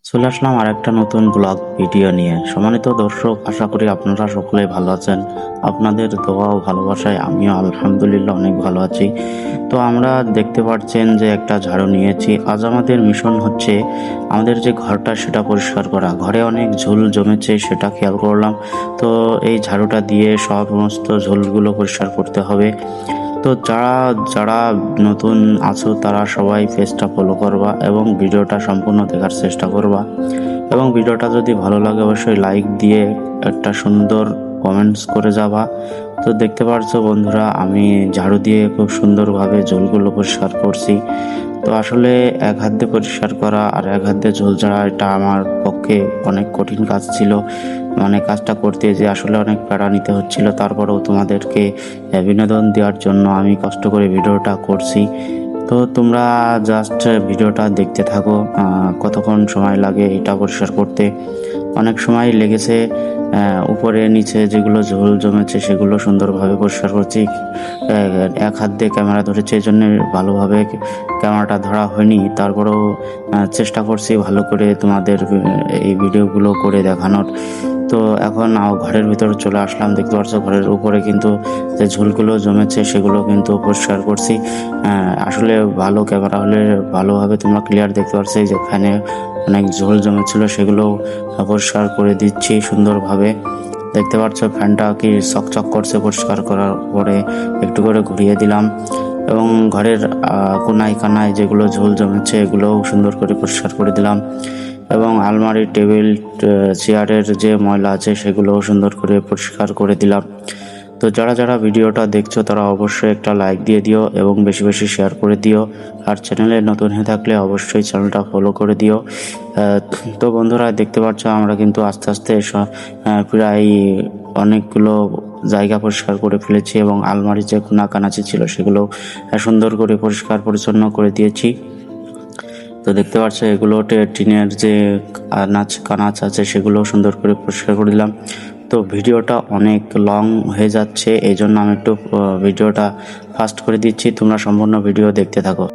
চলে আসলাম আর একটা নতুন ব্লগ ভিডিও নিয়ে। সম্মানিত দর্শক, আশা করি আপনারা সকলেই ভালো আছেন। আপনাদের দোয়া ও ভালোবাসায় আমিও আলহামদুলিল্লাহ অনেক ভালো আছি। তো আমরা দেখতে পাচ্ছেন যে একটা ঝাড়ু নিয়েছি। আজ আমাদের মিশন হচ্ছে আমাদের যে ঘরটা সেটা পরিষ্কার করা। ঘরে অনেক ঝুল জমেছে সেটা খেয়াল করলাম। তো এই ঝাড়ুটা দিয়ে সমস্ত ঝুলগুলো পরিষ্কার করতে হবে। তো যারা যারা নতুন আছো তারা সবাই পেজটা ফলো করবা এবং ভিডিওটা সম্পূর্ণ দেখার চেষ্টা করবা, এবং ভিডিওটা যদি ভালো লাগে অবশ্যই লাইক দিয়ে একটা সুন্দর কমেন্টস করে যাবা। তো দেখতে পারছো বন্ধুরা, আমি ঝাড়ু দিয়ে খুব সুন্দরভাবে ঝোলগুলো পরিষ্কার করছি। তো আসলে এক হাত দিয়ে পরিষ্কার করা আর এক হাত দিয়ে ঝোল ঝাড়া এটা আমার পক্ষে অনেক কঠিন কাজ ছিল। মানে কাজটা করতে যে আসলে অনেক প্যারা নিতে হচ্ছিল, তারপরেও তোমাদেরকে বিনোদন দেওয়ার জন্য আমি কষ্ট করে ভিডিওটা করছি। তো তোমরা জাস্ট ভিডিওটা দেখতে থাকো। কতক্ষণ সময় লাগে এটা পরিষ্কার করতে। অনেক সময় লেগেছে। উপরে নিচে যেগুলো ঝোল জমেছে সেগুলো সুন্দরভাবে পরিষ্কার করছি। এক হাত দিয়ে ক্যামেরা ধরেছে, এই জন্য ভালোভাবে ক্যামেরাটা ধরা হয়নি। তারপরেও চেষ্টা করছি ভালো করে তোমাদের এই ভিডিওগুলো করে দেখানোর। তো এখন ঘরের ভিতরে চলে আসলাম। দেখতে পাচ্ছ ঘরের উপরে কিন্তু যে ঝোলগুলো জমেছে সেগুলো কিন্তু পরিষ্কার করছি। আসলে ভালো ক্যামেরা হলে ভালোভাবে তোমরা ক্লিয়ার দেখতে পাচ্ছ। যেখানে অনেক ঝোল জমেছিল সেগুলো পরিষ্কার করে দিচ্ছি সুন্দরভাবে। দেখতে পাচ্ছ ফ্যানটা কি চকচক করছে। পরিষ্কার করার পরে একটু করে ঘুরিয়ে দিলাম, এবং ঘরের কোনায় কানায় যেগুলো ঝোল জমেছে এগুলোও সুন্দর করে পরিষ্কার করে দিলাম, এবং আলমারি টেবিল চেয়ারের যে ময়লা আছে সেগুলোও সুন্দর করে পরিষ্কার করে দিলাম। তো যারা যারা ভিডিওটা দেখছো তারা অবশ্যই একটা লাইক দিয়ে দিও এবং বেশি বেশি শেয়ার করে দিও। আর চ্যানেলে নতুন হয়ে থাকলে অবশ্যই চ্যানেলটা ফলো করে দিও। তো বন্ধুরা দেখতে পাচ্ছ আমরা কিন্তু আস্তে আস্তে প্রায় অনেকগুলো জায়গা পরিষ্কার করে ফেলেছি, এবং আলমারি যে কোনা কানাচি ছিল সেগুলো সুন্দর করে পরিষ্কার পরিচ্ছন্ন করে দিয়েছি। তো দেখতে পাচ্ছ এগুলো টিনের যে কানাচ আছে সেগুলো সুন্দর করে পরিষ্কার করে দিলাম। তো ভিডিওটা অনেক লং হয়ে যাচ্ছে, এই জন্য আমি একটু ভিডিওটা ফাস্ট করে দিচ্ছি। তোমরা সম্পূর্ণ ভিডিও দেখতে থাকো।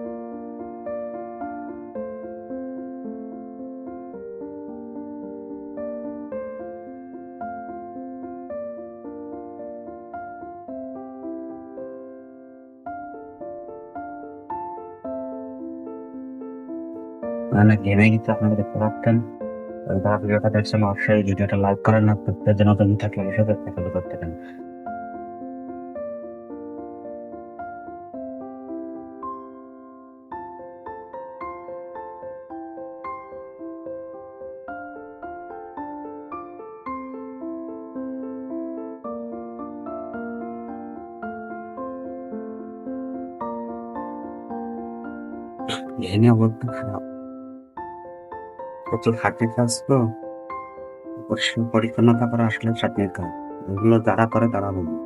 মানে ঘেমে গেছে আপনারা দেখতে পাচ্ছেন। যারা ভিডিওটা দেখছেন অবশ্যই ভিডিওটা লাইক করেন না, যেন তুমি থাকলে অবশ্যই ফলো করতে পারেন। ঘেমে অবস্থা খারাপ, প্রচুর খাটনির কাজ তো। পরিষ্কার পরিচ্ছন্নতা করা আসলে খাটনির কাজ। এগুলো যারা করে তারা বুঝবে।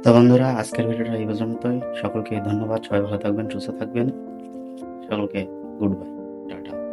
তো বন্ধুরা আজকের ভিডিওটা এই পর্যন্তই। সকলকে ধন্যবাদ। সবাই ভালো থাকবেন, সুস্থ থাকবেন। সকলকে গুড বাই, টাটা।